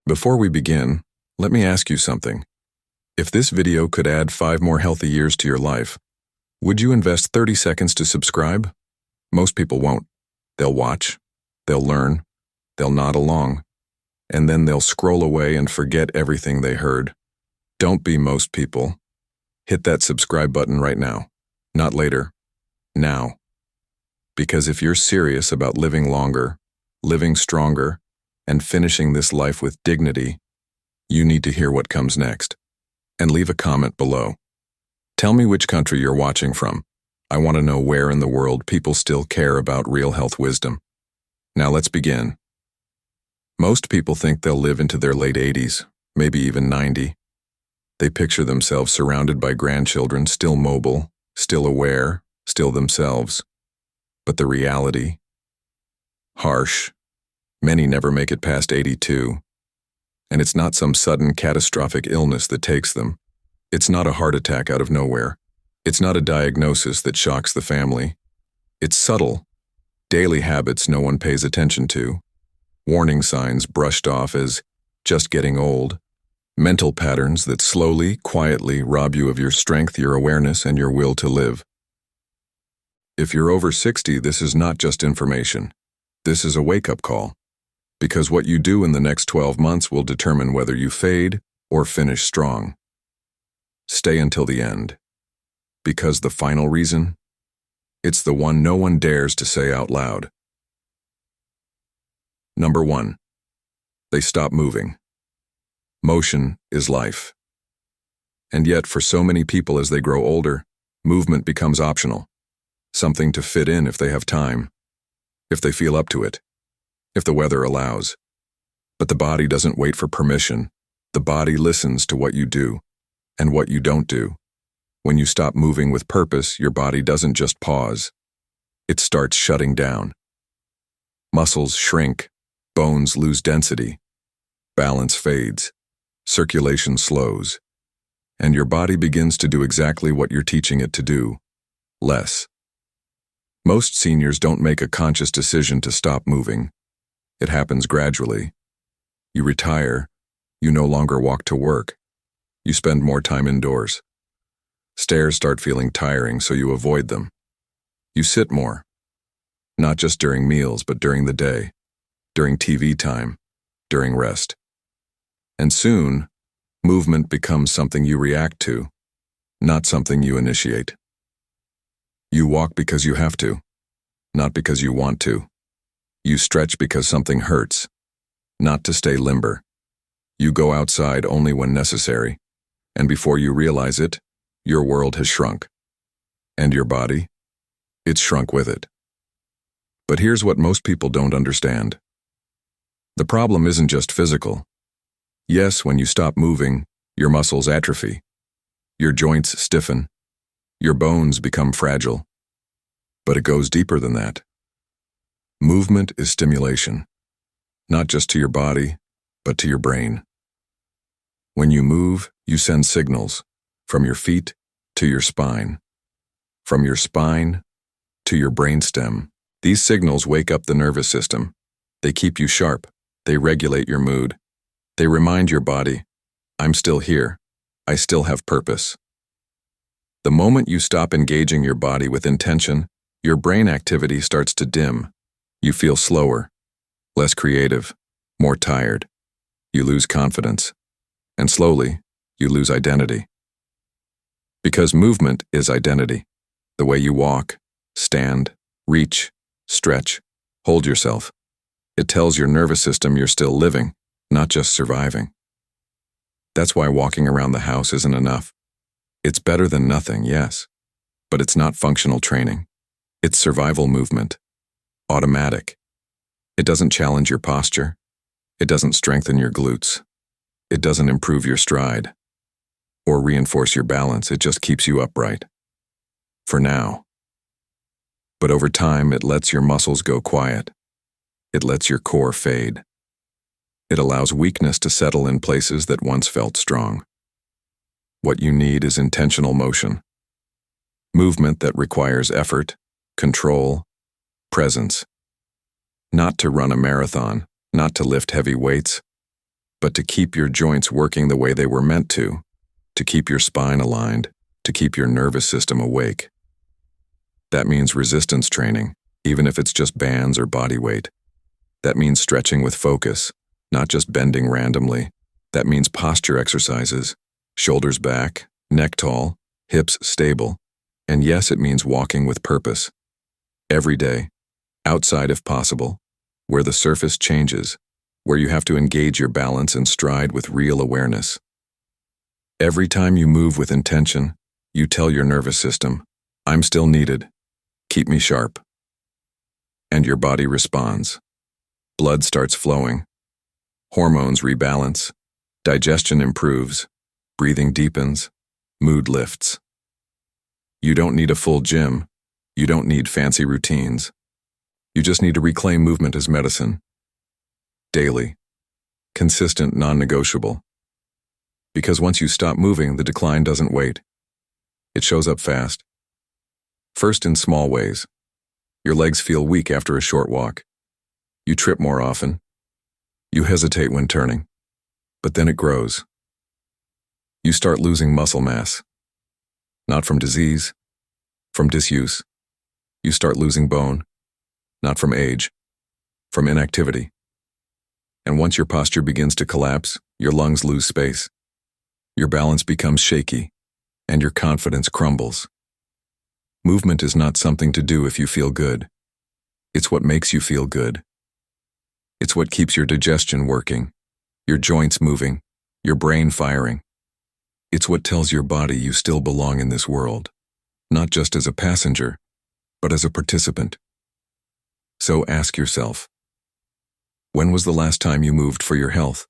Before we begin, let me ask you something. If this video could add 5 more healthy years to your life, would you invest 30 seconds to subscribe? Most people won't. They'll watch, they'll learn, they'll nod along, and then they'll scroll away and forget everything they heard. Don't be most people. Hit that subscribe button right now. Not later. Now. Because if you're serious about living longer, living stronger, and finishing this life with dignity, you need to hear what comes next. And leave a comment below. Tell me which country you're watching from. I want to know where in the world people still care about real health wisdom. Now let's begin. Most people think they'll live into their late 80s, maybe even 90. They picture themselves surrounded by grandchildren, still mobile, still aware, still themselves. But the reality? Harsh. Many never make it past 82. And it's not some sudden catastrophic illness that takes them. It's not a heart attack out of nowhere. It's not a diagnosis that shocks the family. It's subtle. Daily habits no one pays attention to. Warning signs brushed off as just getting old. Mental patterns that slowly, quietly rob you of your strength, your awareness, and your will to live. If you're over 60, this is not just information. This is a wake-up call. Because what you do in the next 12 months will determine whether you fade or finish strong. Stay until the end. Because the final reason? It's the one no one dares to say out loud. Number 1. They stop moving. Motion is life. And yet, for so many people as they grow older, movement becomes optional. Something to fit in if they have time, if they feel up to it, if the weather allows. But the body doesn't wait for permission. The body listens to what you do and what you don't do. When you stop moving with purpose, your body doesn't just pause. It starts shutting down. Muscles shrink, bones lose density, balance fades, circulation slows, and your body begins to do exactly what you're teaching it to do, less. Most seniors don't make a conscious decision to stop moving. It happens gradually. You retire, you no longer walk to work. You spend more time indoors. Stairs start feeling tiring, so you avoid them. You sit more. Not just during meals, but during the day, during TV time, during rest. And soon, movement becomes something you react to, not something you initiate. You walk because you have to, not because you want to. You stretch because something hurts, not to stay limber. You go outside only when necessary, and before you realize it, your world has shrunk. And your body? It's shrunk with it. But here's what most people don't understand. The problem isn't just physical. Yes, when you stop moving, your muscles atrophy. Your joints stiffen. Your bones become fragile. But it goes deeper than that. Movement is stimulation, not just to your body, but to your brain. When you move, you send signals from your feet to your spine, from your spine to your brainstem. These signals wake up the nervous system. They keep you sharp. They regulate your mood. They remind your body, I'm still here. I still have purpose. The moment you stop engaging your body with intention, your brain activity starts to dim. You feel slower, less creative, more tired. You lose confidence. And slowly, you lose identity. Because movement is identity. The way you walk, stand, reach, stretch, hold yourself. It tells your nervous system you're still living, not just surviving. That's why walking around the house isn't enough. It's better than nothing, yes, but it's not functional training. It's survival movement. Automatic. It doesn't challenge your posture. It doesn't strengthen your glutes. It doesn't improve your stride or reinforce your balance. It just keeps you upright. For now. But over time, it lets your muscles go quiet. It lets your core fade. It allows weakness to settle in places that once felt strong. What you need is intentional motion. Movement that requires effort, control, presence. Not to run a marathon, not to lift heavy weights, but to keep your joints working the way they were meant to keep your spine aligned, to keep your nervous system awake. That means resistance training, even if it's just bands or body weight. That means stretching with focus, not just bending randomly. That means posture exercises, shoulders back, neck tall, hips stable. And yes, it means walking with purpose. Every day, outside if possible, where the surface changes, where you have to engage your balance and stride with real awareness. Every time you move with intention, you tell your nervous system, I'm still needed. Keep me sharp. And your body responds. Blood starts flowing. Hormones rebalance. Digestion improves. Breathing deepens. Mood lifts. You don't need a full gym. You don't need fancy routines. You just need to reclaim movement as medicine. Daily. Consistent, non-negotiable. Because once you stop moving, the decline doesn't wait. It shows up fast. First in small ways. Your legs feel weak after a short walk. You trip more often. You hesitate when turning. But then it grows. You start losing muscle mass. Not from disease, from disuse. You start losing bone. Not from age, from inactivity. And once your posture begins to collapse, your lungs lose space. Your balance becomes shaky, and your confidence crumbles. Movement is not something to do if you feel good. It's what makes you feel good. It's what keeps your digestion working, your joints moving, your brain firing. It's what tells your body you still belong in this world, not just as a passenger, but as a participant. So ask yourself, when was the last time you moved for your health?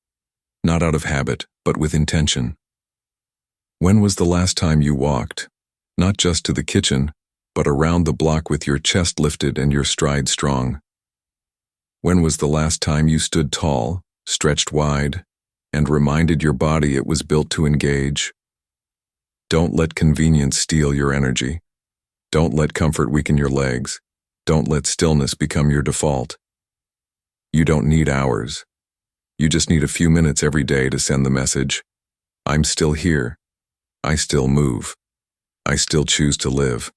Not out of habit, but with intention. When was the last time you walked, not just to the kitchen, but around the block with your chest lifted and your stride strong? When was the last time you stood tall, stretched wide, and reminded your body it was built to engage? Don't let convenience steal your energy. Don't let comfort weaken your legs. Don't let stillness become your default. You don't need hours. You just need a few minutes every day to send the message, I'm still here. I still move. I still choose to live.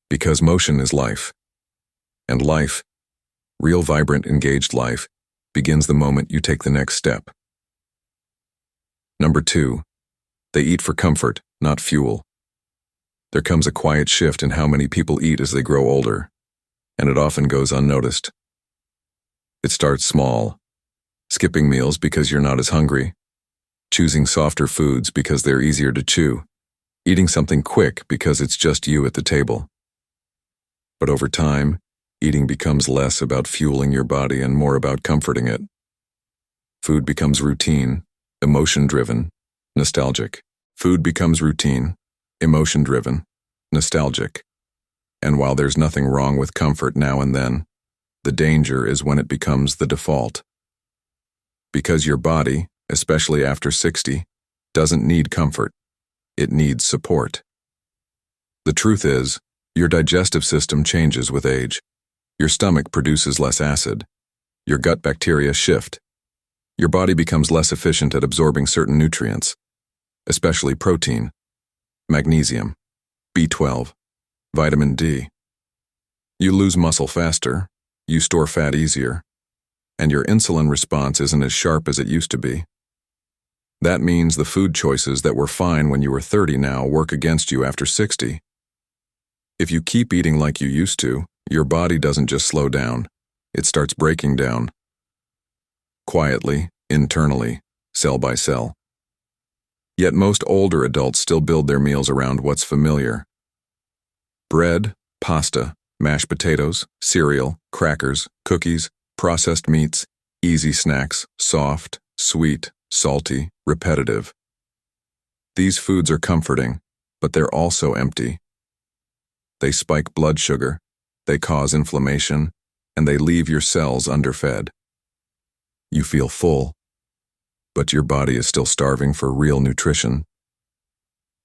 Because motion is life. And life, real vibrant, engaged life, begins the moment you take the next step. Number 2, they eat for comfort, not fuel. There comes a quiet shift in how many people eat as they grow older, and it often goes unnoticed. It starts small, skipping meals because you're not as hungry, choosing softer foods because they're easier to chew, eating something quick because it's just you at the table. But over time, eating becomes less about fueling your body and more about comforting it. Food becomes routine, emotion-driven, nostalgic. Food becomes routine, emotion-driven, nostalgic. And while there's nothing wrong with comfort now and then, the danger is when it becomes the default. Because your body, especially after 60, doesn't need comfort. It needs support. The truth is, your digestive system changes with age. Your stomach produces less acid. Your gut bacteria shift. Your body becomes less efficient at absorbing certain nutrients, especially protein, magnesium, B12, vitamin D. You lose muscle faster, you store fat easier, and your insulin response isn't as sharp as it used to be. That means the food choices that were fine when you were 30 now work against you after 60. If you keep eating like you used to, your body doesn't just slow down, it starts breaking down. Quietly, internally, cell by cell. Yet most older adults still build their meals around what's familiar. Bread, pasta, mashed potatoes, cereal, crackers, cookies, processed meats, easy snacks, soft, sweet, salty, repetitive. These foods are comforting, but they're also empty. They spike blood sugar, they cause inflammation, and they leave your cells underfed. You feel full, but your body is still starving for real nutrition.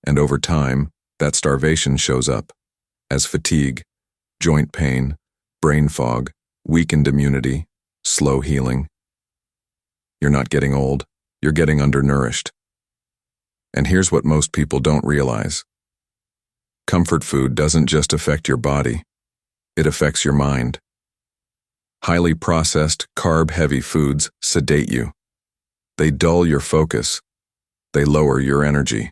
And over time, that starvation shows up as fatigue, joint pain, brain fog, weakened immunity, slow healing. You're not getting old, you're getting undernourished. And here's what most people don't realize. Comfort food doesn't just affect your body, it affects your mind. Highly processed, carb-heavy foods sedate you. They dull your focus. They lower your energy.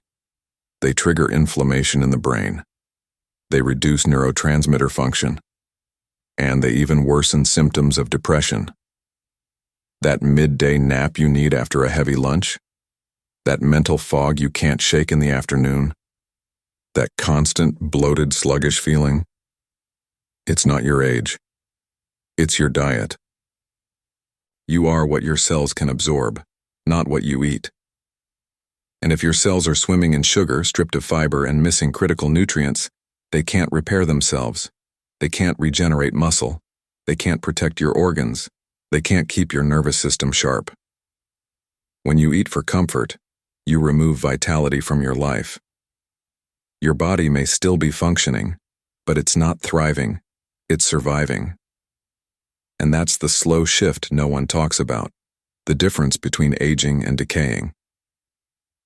They trigger inflammation in the brain. They reduce neurotransmitter function. And they even worsen symptoms of depression. That midday nap you need after a heavy lunch? That mental fog you can't shake in the afternoon? That constant, bloated, sluggish feeling? It's not your age. It's your diet. You are what your cells can absorb, not what you eat. And if your cells are swimming in sugar, stripped of fiber, and missing critical nutrients, they can't repair themselves. They can't regenerate muscle. They can't protect your organs. They can't keep your nervous system sharp. When you eat for comfort, you remove vitality from your life. Your body may still be functioning, but it's not thriving, it's surviving. And that's the slow shift no one talks about, the difference between aging and decaying.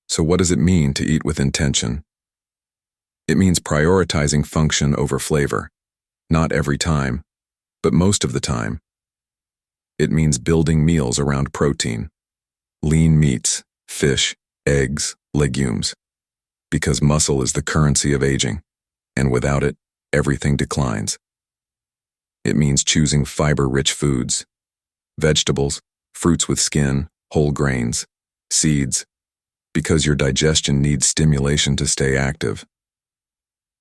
So what does it mean to eat with intention? It means prioritizing function over flavor. Not every time, but most of the time. It means building meals around protein, lean meats, fish, eggs, legumes. Because muscle is the currency of aging, and without it, everything declines. It means choosing fiber-rich foods, vegetables, fruits with skin, whole grains, seeds, because your digestion needs stimulation to stay active.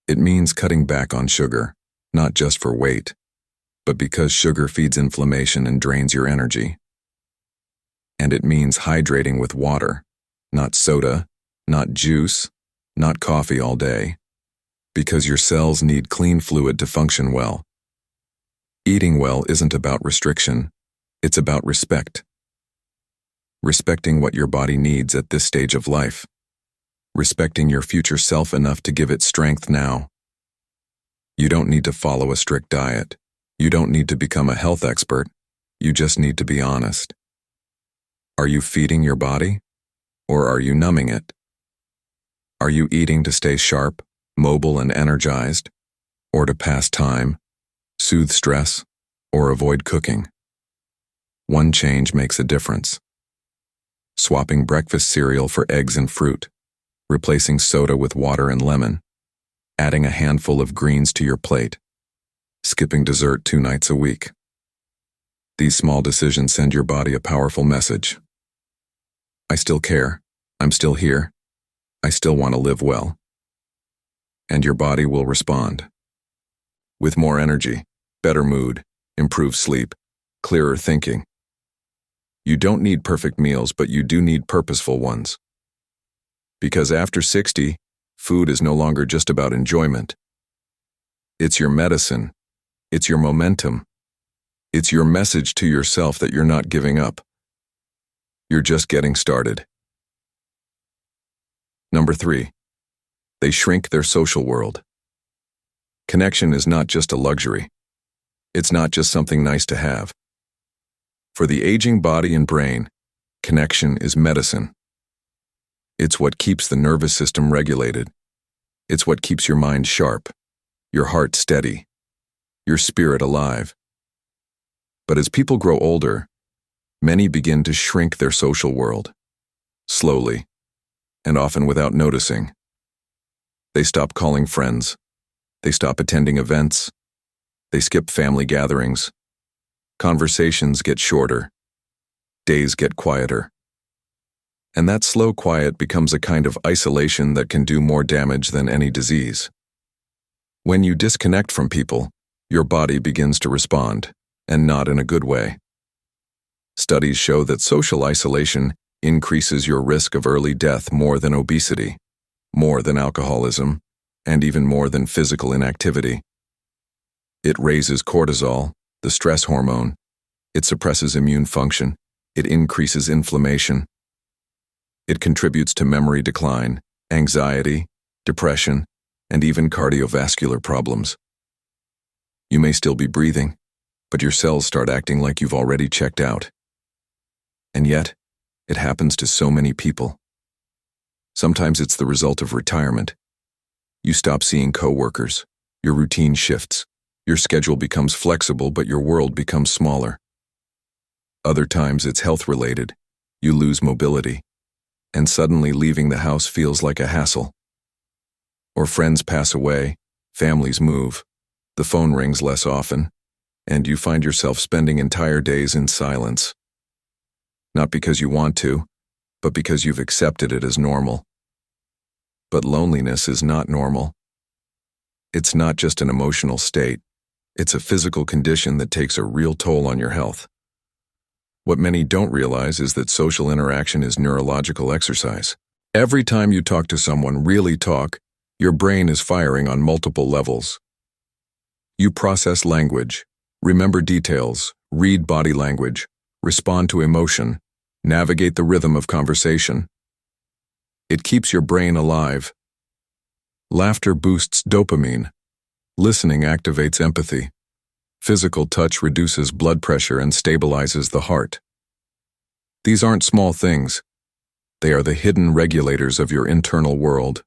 It means cutting back on sugar, not just for weight, but because sugar feeds inflammation and drains your energy. And it means hydrating with water, not soda, not juice, not coffee all day, because your cells need clean fluid to function well. Eating well isn't about restriction, it's about respect. Respecting what your body needs at this stage of life. Respecting your future self enough to give it strength now. You don't need to follow a strict diet. You don't need to become a health expert. You just need to be honest. Are you feeding your body? Or are you numbing it? Are you eating to stay sharp, mobile, and energized? Or to pass time, soothe stress, or avoid cooking? One change makes a difference. Swapping breakfast cereal for eggs and fruit, replacing soda with water and lemon, adding a handful of greens to your plate, skipping dessert 2 nights a week. These small decisions send your body a powerful message. I still care. I'm still here. I still want to live well. And your body will respond. With more energy, better mood, improved sleep, clearer thinking. You don't need perfect meals, but you do need purposeful ones. Because after 60, food is no longer just about enjoyment. It's your medicine. It's your momentum. It's your message to yourself that you're not giving up. You're just getting started. Number 3, they shrink their social world. Connection is not just a luxury. It's not just something nice to have. For the aging body and brain, connection is medicine. It's what keeps the nervous system regulated. It's what keeps your mind sharp, your heart steady, your spirit alive. But as people grow older, many begin to shrink their social world, slowly, and often without noticing. They stop calling friends. They stop attending events. They skip family gatherings. Conversations get shorter. Days get quieter. And that slow quiet becomes a kind of isolation that can do more damage than any disease. When you disconnect from people, your body begins to respond, and not in a good way. Studies show that social isolation increases your risk of early death more than obesity, more than alcoholism, and even more than physical inactivity. It raises cortisol, the stress hormone. It suppresses immune function. It increases inflammation. It contributes to memory decline, anxiety, depression, and even cardiovascular problems. You may still be breathing, but your cells start acting like you've already checked out. And yet, It happens to so many people. Sometimes it's the result of retirement. You stop seeing coworkers, your routine shifts, your schedule becomes flexible, but your world becomes smaller. Other times it's health-related. You lose mobility, and suddenly leaving the house feels like a hassle. Or friends pass away, families move, the phone rings less often, and you find yourself spending entire days in silence. Not because you want to, but because you've accepted it as normal. But loneliness is not normal. It's not just an emotional state. It's a physical condition that takes a real toll on your health. What many don't realize is that social interaction is neurological exercise. Every time you talk to someone, really talk, your brain is firing on multiple levels. You process language, remember details, read body language, respond to emotion, navigate the rhythm of conversation. It keeps your brain alive. Laughter boosts dopamine. Listening activates empathy. Physical touch reduces blood pressure and stabilizes the heart. These aren't small things. They are the hidden regulators of your internal world.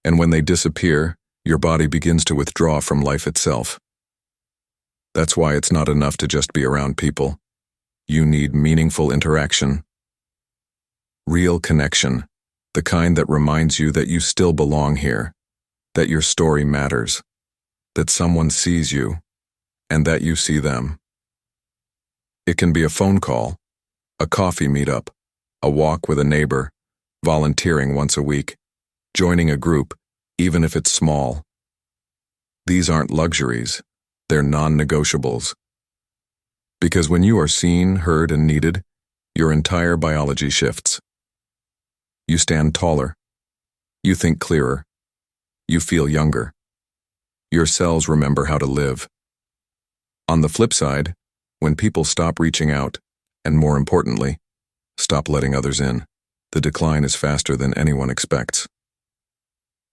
And when they disappear, your body begins to withdraw from life itself. That's why it's not enough to just be around people. You need meaningful interaction. Real connection, the kind that reminds you that you still belong here, that your story matters, that someone sees you, and that you see them. It can be a phone call, a coffee meetup, a walk with a neighbor, volunteering once a week, joining a group, even if it's small. These aren't luxuries, they're non-negotiables. Because when you are seen, heard, and needed, your entire biology shifts. You stand taller. You think clearer. You feel younger. Your cells remember how to live. On the flip side, when people stop reaching out, and more importantly, stop letting others in, the decline is faster than anyone expects.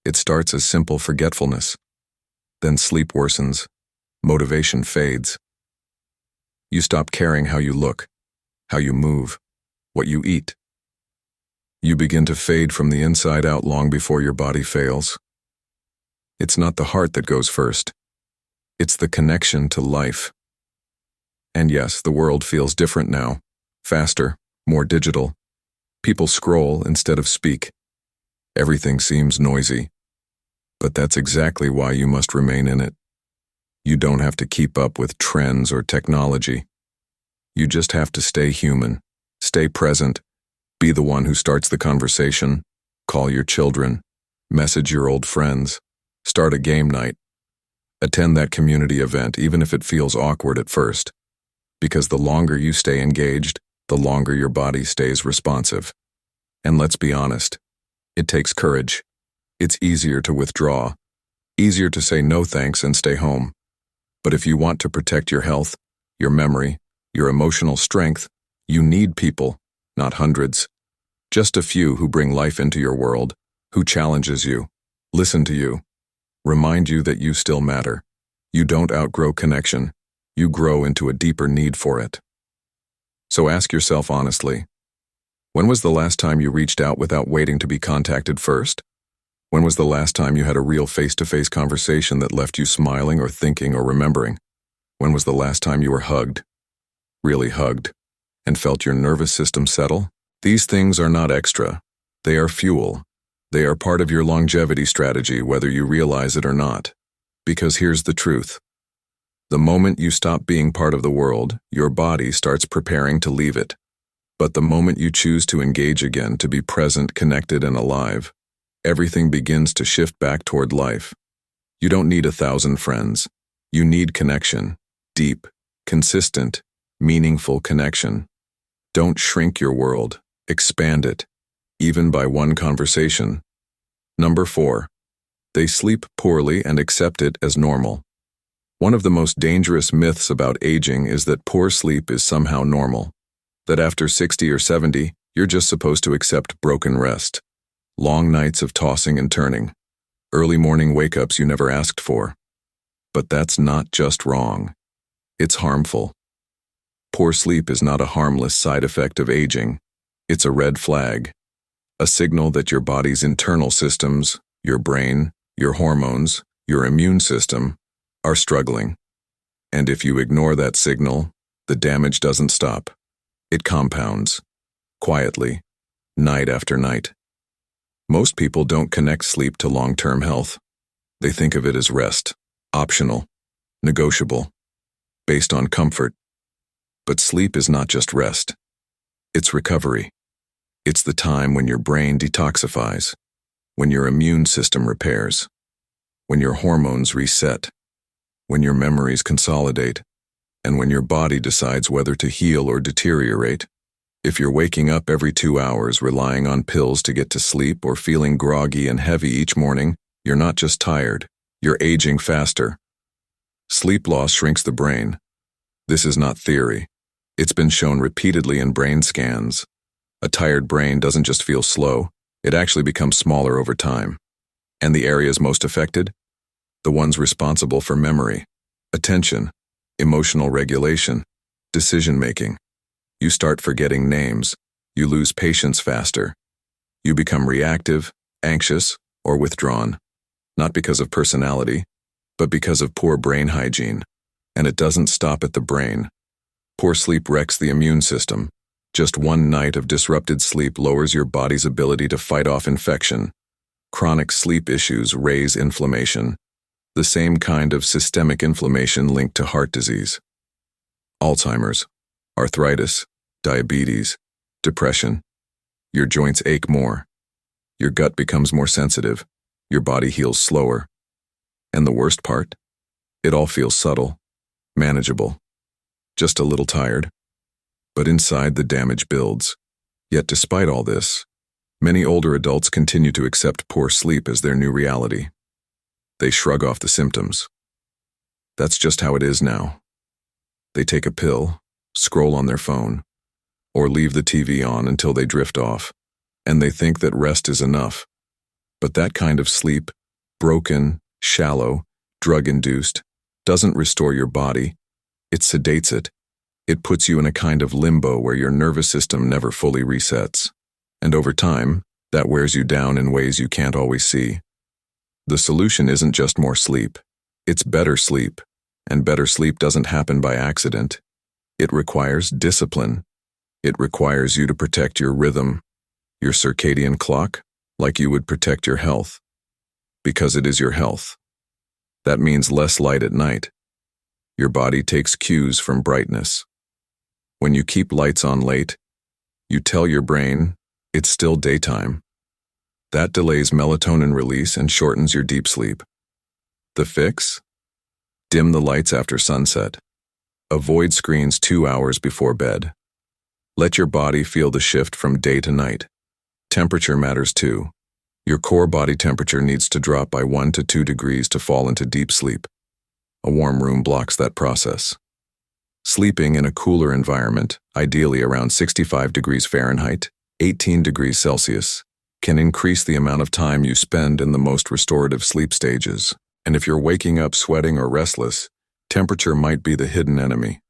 It starts as simple forgetfulness. Then sleep worsens. Motivation fades. You stop caring how you look, how you move, what you eat. You begin to fade from the inside out long before your body fails. It's not the heart that goes first. It's the connection to life. And yes, the world feels different now. Faster, more digital. People scroll instead of speak. Everything seems noisy. But that's exactly why you must remain in it. You don't have to keep up with trends or technology. You just have to stay human, stay present, be the one who starts the conversation, call your children, message your old friends, start a game night, attend that community event even if it feels awkward at first, because the longer you stay engaged, the longer your body stays responsive. And let's be honest, it takes courage. It's easier to withdraw, easier to say no thanks and stay home. But if you want to protect your health, your memory, your emotional strength, you need people, not hundreds. Just a few who bring life into your world, who challenges you, listen to you, remind you that you still matter. You don't outgrow connection. You grow into a deeper need for it. So ask yourself honestly, when was the last time you reached out without waiting to be contacted first? When was the last time you had a real face-to-face conversation that left you smiling or thinking or remembering? When was the last time you were hugged, really hugged, and felt your nervous system settle? These things are not extra. They are fuel. They are part of your longevity strategy, whether you realize it or not. Because here's the truth. The moment you stop being part of the world, your body starts preparing to leave it. But the moment you choose to engage again, to be present, connected, and alive, everything begins to shift back toward life. You don't need 1,000 friends. You need connection. Deep, consistent, meaningful connection. Don't shrink your world. Expand it, even by one conversation. Number 4. They sleep poorly and accept it as normal. One of the most dangerous myths about aging is that poor sleep is somehow normal. That after 60 or 70, you're just supposed to accept broken rest. Long nights of tossing and turning. Early morning wake-ups you never asked for. But that's not just wrong. It's harmful. Poor sleep is not a harmless side effect of aging. It's a red flag, a signal that your body's internal systems, your brain, your hormones, your immune system, are struggling. And if you ignore that signal, the damage doesn't stop. It compounds, quietly, night after night. Most people don't connect sleep to long-term health. They think of it as rest, optional, negotiable, based on comfort. But sleep is not just rest. It's recovery. It's the time when your brain detoxifies, when your immune system repairs, when your hormones reset, when your memories consolidate, and when your body decides whether to heal or deteriorate. If you're waking up every 2 hours relying on pills to get to sleep or feeling groggy and heavy each morning, you're not just tired, you're aging faster. Sleep loss shrinks the brain. This is not theory. It's been shown repeatedly in brain scans. A tired brain doesn't just feel slow, it actually becomes smaller over time. And the areas most affected? The ones responsible for memory, attention, emotional regulation, decision-making. You start forgetting names. You lose patience faster. You become reactive, anxious, or withdrawn. Not because of personality, but because of poor brain hygiene. And it doesn't stop at the brain. Poor sleep wrecks the immune system. Just one night of disrupted sleep lowers your body's ability to fight off infection. Chronic sleep issues raise inflammation, the same kind of systemic inflammation linked to heart disease. Alzheimer's, arthritis, diabetes, depression. Your joints ache more. Your gut becomes more sensitive. Your body heals slower. And the worst part? It all feels subtle, manageable, just a little tired. But inside the damage builds. Yet despite all this, many older adults continue to accept poor sleep as their new reality. They shrug off the symptoms. That's just how it is now. They take a pill, scroll on their phone, or leave the TV on until they drift off, and they think that rest is enough. But that kind of sleep, broken, shallow, drug-induced, doesn't restore your body. It sedates it. It puts you in a kind of limbo where your nervous system never fully resets. And over time, that wears you down in ways you can't always see. The solution isn't just more sleep. It's better sleep. And better sleep doesn't happen by accident. It requires discipline. It requires you to protect your rhythm, your circadian clock, like you would protect your health. Because it is your health. That means less light at night. Your body takes cues from brightness. When you keep lights on late, you tell your brain it's still daytime. That delays melatonin release and shortens your deep sleep. The fix? Dim the lights after sunset. Avoid screens 2 hours before bed. Let your body feel the shift from day to night. Temperature matters too. Your core body temperature needs to drop by 1 to 2 degrees to fall into deep sleep. A warm room blocks that process. Sleeping in a cooler environment, ideally around 65 degrees Fahrenheit, 18 degrees Celsius, can increase the amount of time you spend in the most restorative sleep stages. And if you're waking up sweating or restless, temperature might be the hidden enemy.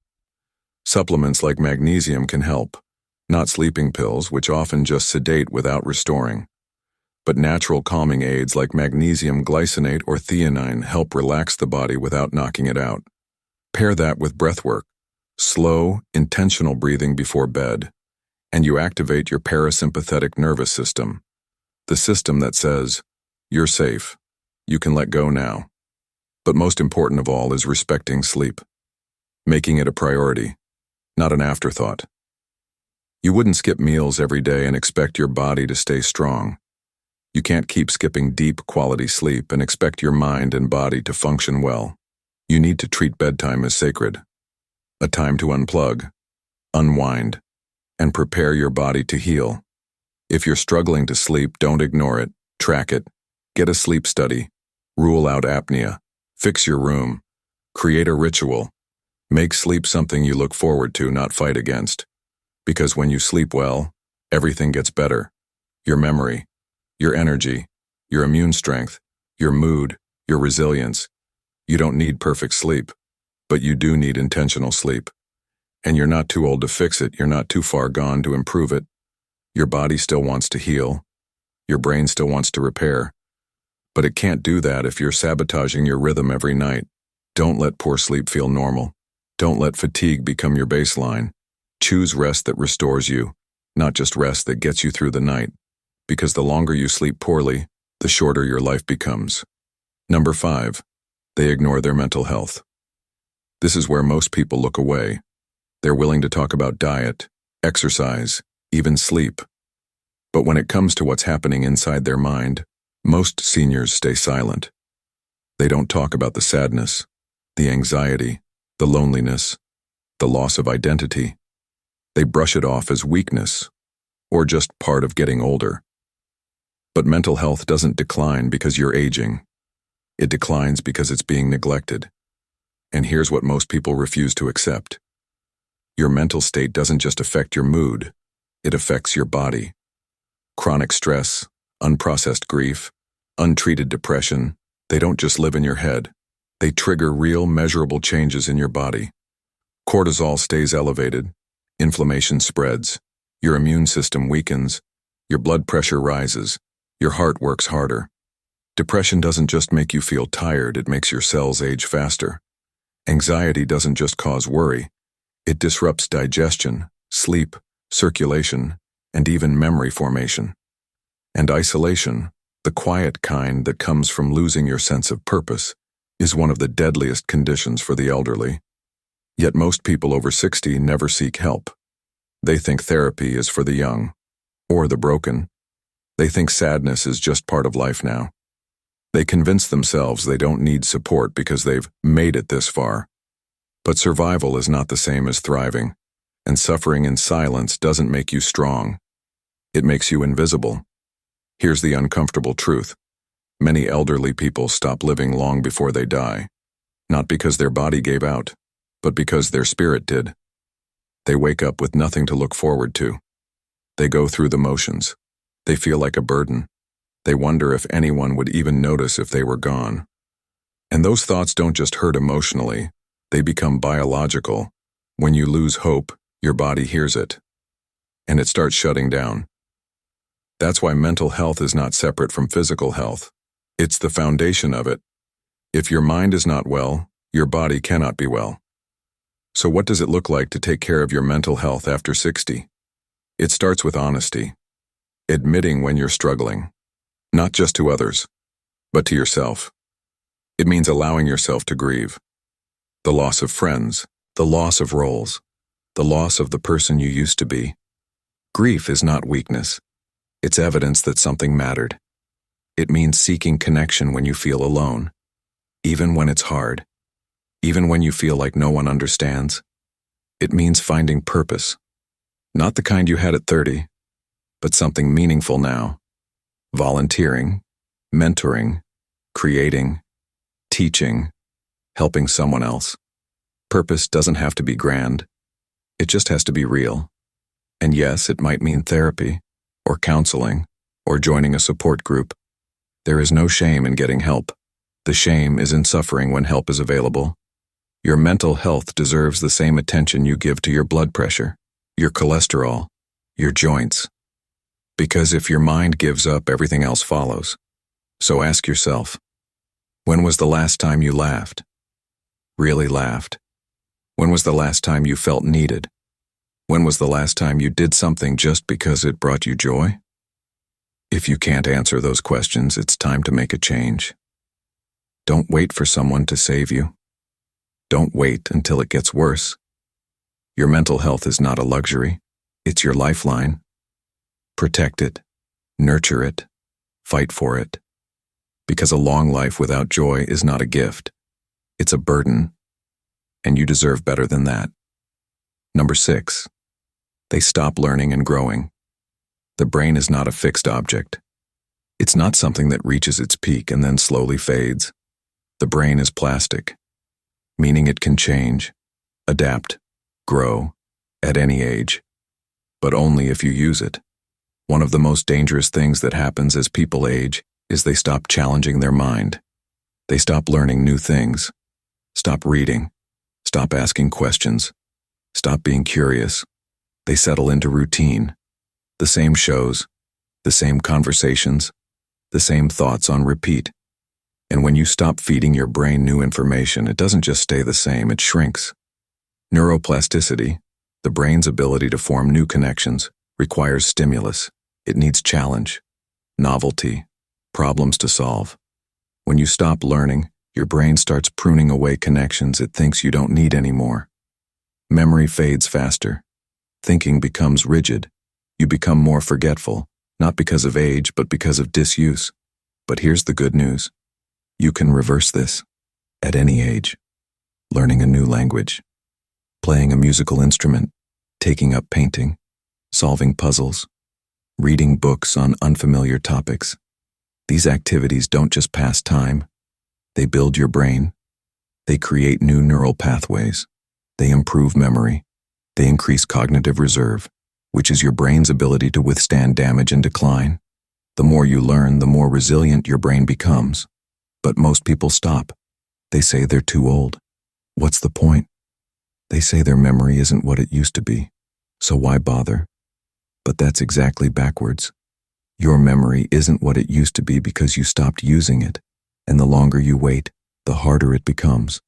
Supplements like magnesium can help, not sleeping pills, which often just sedate without restoring. But natural calming aids like magnesium glycinate or theanine help relax the body without knocking it out. Pair that with breathwork, slow, intentional breathing before bed, and you activate your parasympathetic nervous system, the system that says, you're safe, you can let go now. But most important of all is respecting sleep, making it a priority, not an afterthought. You wouldn't skip meals every day and expect your body to stay strong. You can't keep skipping deep, quality sleep and expect your mind and body to function well. You need to treat bedtime as sacred, a time to unplug, unwind, and prepare your body to heal. If you're struggling to sleep, don't ignore it, track it, get a sleep study, rule out apnea, fix your room, create a ritual, make sleep something you look forward to, not fight against. Because when you sleep well, everything gets better. Your memory, your energy, your immune strength, your mood, your resilience. You don't need perfect sleep, but you do need intentional sleep. And you're not too old to fix it, you're not too far gone to improve it. Your body still wants to heal. Your brain still wants to repair. But it can't do that if you're sabotaging your rhythm every night. Don't let poor sleep feel normal. Don't let fatigue become your baseline. Choose rest that restores you, not just rest that gets you through the night. Because the longer you sleep poorly, the shorter your life becomes. Number 5, they ignore their mental health. This is where most people look away. They're willing to talk about diet, exercise, even sleep. But when it comes to what's happening inside their mind, most seniors stay silent. They don't talk about the sadness, the anxiety, the loneliness, the loss of identity. They brush it off as weakness, or just part of getting older. But mental health doesn't decline because you're aging. It declines because it's being neglected. And here's what most people refuse to accept. Your mental state doesn't just affect your mood, it affects your body. Chronic stress, unprocessed grief, untreated depression, they don't just live in your head. They trigger real, measurable changes in your body. Cortisol stays elevated, inflammation spreads, your immune system weakens, your blood pressure rises, your heart works harder. Depression doesn't just make you feel tired, it makes your cells age faster. Anxiety doesn't just cause worry, it disrupts digestion, sleep, circulation, and even memory formation. And isolation, the quiet kind that comes from losing your sense of purpose, is one of the deadliest conditions for the elderly. Yet most people over 60 never seek help. They think therapy is for the young, or the broken. They think sadness is just part of life now. They convince themselves they don't need support because they've made it this far. But survival is not the same as thriving, and suffering in silence doesn't make you strong. It makes you invisible. Here's the uncomfortable truth. Many elderly people stop living long before they die, not because their body gave out, but because their spirit did. They wake up with nothing to look forward to. They go through the motions. They feel like a burden. They wonder if anyone would even notice if they were gone. And those thoughts don't just hurt emotionally, they become biological. When you lose hope, your body hears it, and it starts shutting down. That's why mental health is not separate from physical health. It's the foundation of it. If your mind is not well, your body cannot be well. So what does it look like to take care of your mental health after 60? It starts with honesty. Admitting when you're struggling. Not just to others, but to yourself. It means allowing yourself to grieve. The loss of friends, the loss of roles, the loss of the person you used to be. Grief is not weakness. It's evidence that something mattered. It means seeking connection when you feel alone, even when it's hard, even when you feel like no one understands. It means finding purpose, not the kind you had at 30, but something meaningful now. Volunteering, mentoring, creating, teaching, helping someone else. Purpose doesn't have to be grand. It just has to be real. And yes, it might mean therapy, or counseling, or joining a support group. There is no shame in getting help. The shame is in suffering when help is available. Your mental health deserves the same attention you give to your blood pressure, your cholesterol, your joints. Because if your mind gives up, everything else follows. So ask yourself, when was the last time you laughed? Really laughed? When was the last time you felt needed? When was the last time you did something just because it brought you joy? If you can't answer those questions, it's time to make a change. Don't wait for someone to save you. Don't wait until it gets worse. Your mental health is not a luxury. It's your lifeline. Protect it, nurture it, fight for it. Because a long life without joy is not a gift. It's a burden, and you deserve better than that. Number 6, they stop learning and growing. The brain is not a fixed object. It's not something that reaches its peak and then slowly fades. The brain is plastic, meaning it can change, adapt, grow, at any age, but only if you use it. One of the most dangerous things that happens as people age is they stop challenging their mind. They stop learning new things. Stop reading. Stop asking questions. Stop being curious. They settle into routine. The same shows, the same conversations, the same thoughts on repeat. And when you stop feeding your brain new information, it doesn't just stay the same, it shrinks. Neuroplasticity, the brain's ability to form new connections, requires stimulus. It needs challenge, novelty, problems to solve. When you stop learning, your brain starts pruning away connections it thinks you don't need anymore. Memory fades faster. Thinking becomes rigid. You become more forgetful, not because of age, but because of disuse. But here's the good news. You can reverse this at any age. Learning a new language, playing a musical instrument, taking up painting, solving puzzles, reading books on unfamiliar topics. These activities don't just pass time. They build your brain. They create new neural pathways. They improve memory. They increase cognitive reserve, which is your brain's ability to withstand damage and decline. The more you learn, the more resilient your brain becomes. But most people stop. They say they're too old. What's the point? They say their memory isn't what it used to be. So why bother? But that's exactly backwards. Your memory isn't what it used to be because you stopped using it. And the longer you wait, the harder it becomes.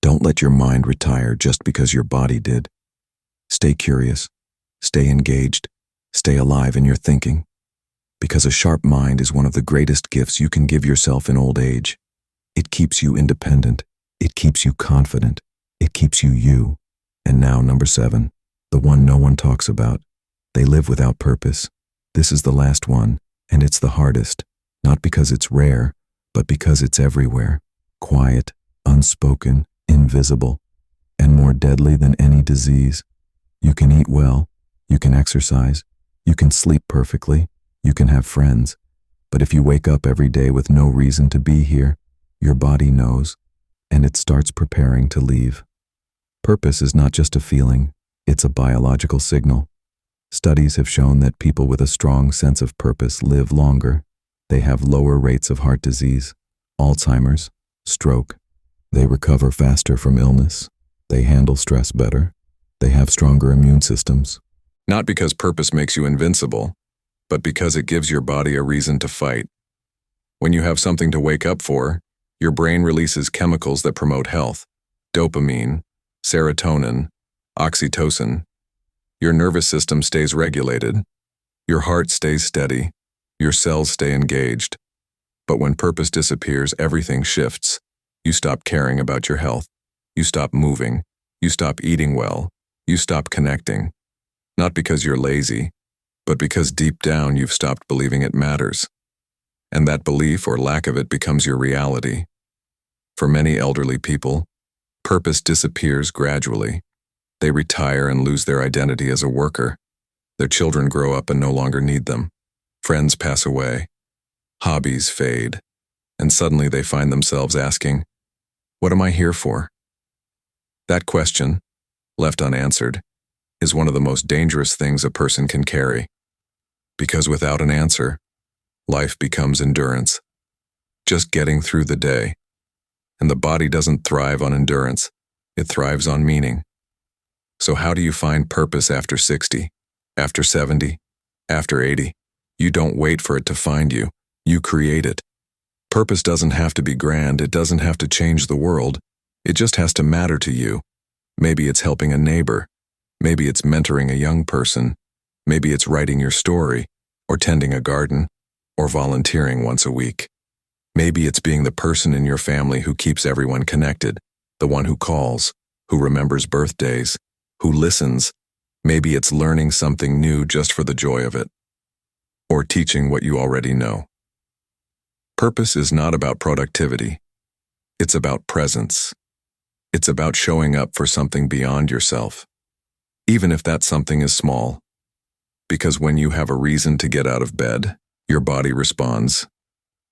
Don't let your mind retire just because your body did. Stay curious, stay engaged, stay alive in your thinking. Because a sharp mind is one of the greatest gifts you can give yourself in old age. It keeps you independent. It keeps you confident. It keeps you you. And now, number 7, the one no one talks about. They live without purpose. This is the last one, and it's the hardest, not because it's rare, but because it's everywhere. Quiet, unspoken, invisible, and more deadly than any disease. You can eat well, you can exercise, you can sleep perfectly, you can have friends, but if you wake up every day with no reason to be here, your body knows, and it starts preparing to leave. Purpose is not just a feeling, it's a biological signal. Studies have shown that people with a strong sense of purpose live longer. They have lower rates of heart disease, Alzheimer's, stroke. They recover faster from illness. They handle stress better. They have stronger immune systems. Not because purpose makes you invincible, but because it gives your body a reason to fight. When you have something to wake up for, your brain releases chemicals that promote health: dopamine, serotonin, oxytocin. Your nervous system stays regulated. Your heart stays steady. Your cells stay engaged. But when purpose disappears, everything shifts. You stop caring about your health. You stop moving. You stop eating well. You stop connecting. Not because you're lazy, but because deep down you've stopped believing it matters. And that belief or lack of it becomes your reality. For many elderly people, purpose disappears gradually. They retire and lose their identity as a worker. Their children grow up and no longer need them. Friends pass away. Hobbies fade. And suddenly they find themselves asking, "What am I here for?" That question, left unanswered, is one of the most dangerous things a person can carry. Because without an answer, life becomes endurance. Just getting through the day. And the body doesn't thrive on endurance, it thrives on meaning. So how do you find purpose after 60, after 70, after 80? You don't wait for it to find you, you create it. Purpose doesn't have to be grand, it doesn't have to change the world, it just has to matter to you. Maybe it's helping a neighbor, maybe it's mentoring a young person, maybe it's writing your story, or tending a garden, or volunteering once a week. Maybe it's being the person in your family who keeps everyone connected, the one who calls, who remembers birthdays, who listens. Maybe it's learning something new just for the joy of it, or teaching what you already know. Purpose is not about productivity. It's about presence. It's about showing up for something beyond yourself, even if that something is small. Because when you have a reason to get out of bed, your body responds,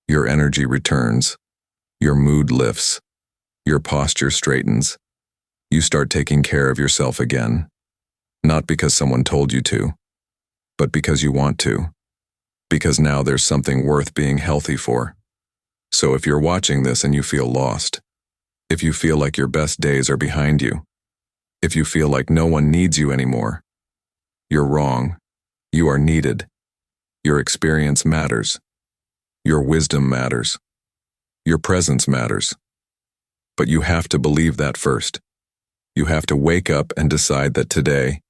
your energy returns, your mood lifts, your posture straightens. You start taking care of yourself again, not because someone told you to, but because you want to. Because now there's something worth being healthy for. So if you're watching this and you feel lost, if you feel like your best days are behind you, if you feel like no one needs you anymore, you're wrong. You are needed. Your experience matters. Your wisdom matters. Your presence matters. But you have to believe that first. You have to wake up and decide that today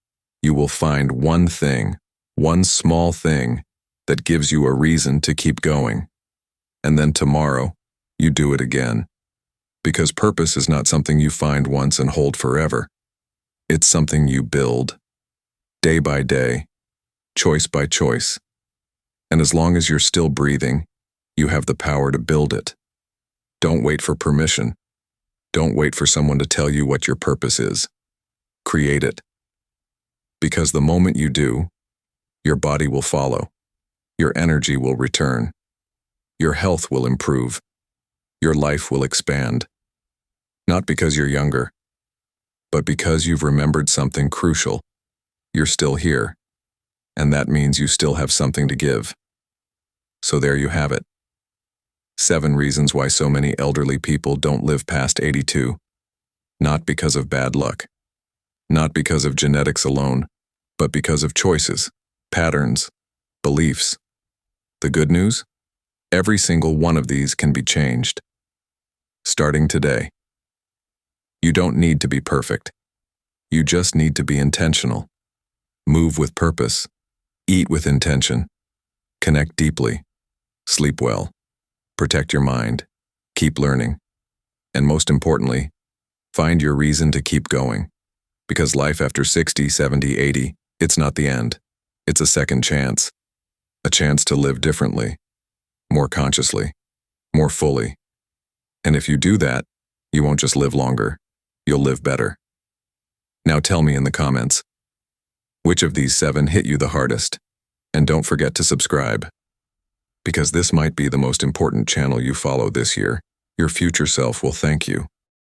you will find one thing, one small thing that gives you a reason to keep going. And then tomorrow, you do it again. Because purpose is not something you find once and hold forever. It's something you build, day by day, choice by choice. And as long as you're still breathing, you have the power to build it. Don't wait for permission. Don't wait for someone to tell you what your purpose is. Create it. Because the moment you do, your body will follow. Your energy will return. Your health will improve. Your life will expand. Not because you're younger, but because you've remembered something crucial. You're still here, and that means you still have something to give. So there you have it. 7 reasons why so many elderly people don't live past 82. Not because of bad luck. Not because of genetics alone, but because of choices, patterns, beliefs. The good news? Every single one of these can be changed. Starting today. You don't need to be perfect. You just need to be intentional. Move with purpose. Eat with intention. Connect deeply. Sleep well. Protect your mind. Keep learning. And most importantly, find your reason to keep going. Because life after 60, 70, 80, it's not the end. It's a second chance. A chance to live differently, more consciously, more fully. And if you do that, you won't just live longer, you'll live better. Now tell me in the comments, which of these 7 hit you the hardest? And don't forget to subscribe. Because this might be the most important channel you follow this year. Your future self will thank you.